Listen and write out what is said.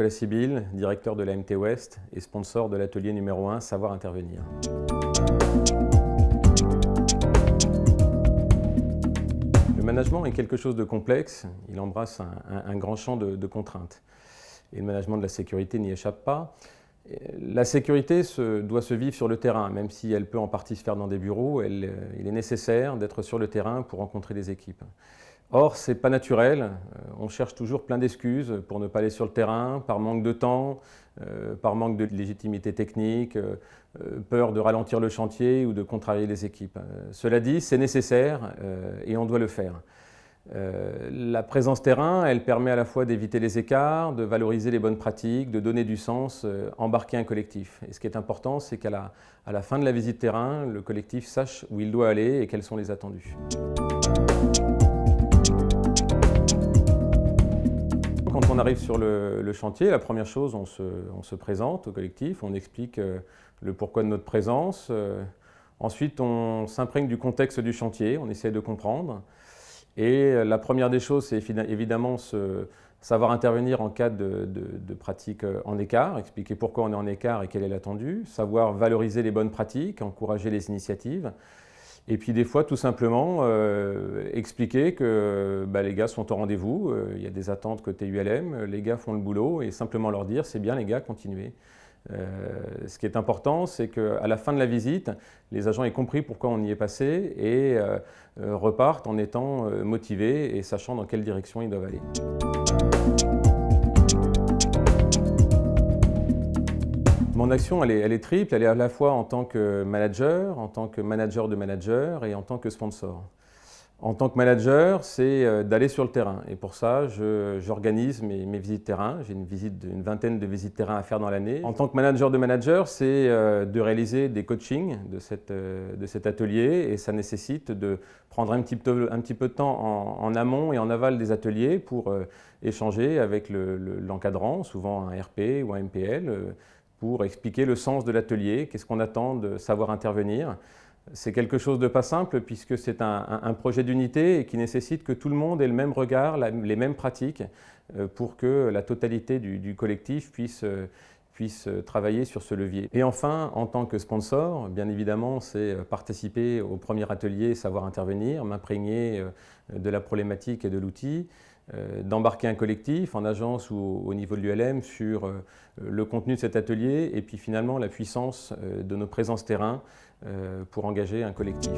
Nicolas Sibyl, directeur de la MT Ouest et sponsor de l'atelier numéro 1 Savoir Intervenir. Le management est quelque chose de complexe, il embrasse un grand champ de contraintes. Et le management de la sécurité n'y échappe pas. La sécurité doit se vivre sur le terrain, même si elle peut en partie se faire dans des bureaux, il est nécessaire d'être sur le terrain pour rencontrer des équipes. Or, ce n'est pas naturel, on cherche toujours plein d'excuses pour ne pas aller sur le terrain, par manque de temps, par manque de légitimité technique, peur de ralentir le chantier ou de contrarier les équipes. Cela dit, c'est nécessaire et on doit le faire. La présence terrain, elle permet à la fois d'éviter les écarts, de valoriser les bonnes pratiques, de donner du sens, embarquer un collectif. Et ce qui est important, c'est qu'à la fin de la visite terrain, le collectif sache où il doit aller et quels sont les attendus. Quand on arrive sur le chantier, la première chose, on se présente au collectif, on explique le pourquoi de notre présence. Ensuite, on s'imprègne du contexte du chantier, on essaie de comprendre. Et la première des choses, c'est évidemment savoir intervenir en cas de pratique en écart, expliquer pourquoi on est en écart et quel est l'attendu, savoir valoriser les bonnes pratiques, encourager les initiatives. Et puis des fois, tout simplement, expliquer que les gars sont au rendez-vous, il y a des attentes côté ULM, les gars font le boulot, et simplement leur dire, c'est bien les gars, continuez. Ce qui est important, c'est qu'à la fin de la visite, les agents aient compris pourquoi on y est passé et repartent en étant motivés et sachant dans quelle direction ils doivent aller. Mon action, elle est triple, elle est à la fois en tant que manager de manager et en tant que sponsor. En tant que manager, c'est d'aller sur le terrain et pour ça, j'organise mes visites terrain. J'ai une vingtaine de visites terrain à faire dans l'année. En tant que manager de manager, c'est de réaliser des coachings de cet atelier et ça nécessite de prendre un petit peu de temps en amont et en aval des ateliers pour échanger avec l'encadrant, souvent un RP ou un MPL, pour expliquer le sens de l'atelier, qu'est-ce qu'on attend de savoir intervenir. C'est quelque chose de pas simple puisque c'est un projet d'unité et qui nécessite que tout le monde ait le même regard, les mêmes pratiques pour que la totalité du collectif puisse travailler sur ce levier. Et enfin, en tant que sponsor, bien évidemment, c'est participer au premier atelier Savoir Intervenir, m'imprégner de la problématique et de l'outil, d'embarquer un collectif en agence ou au niveau de l'ULM sur le contenu de cet atelier et puis finalement la puissance de nos présences terrain pour engager un collectif.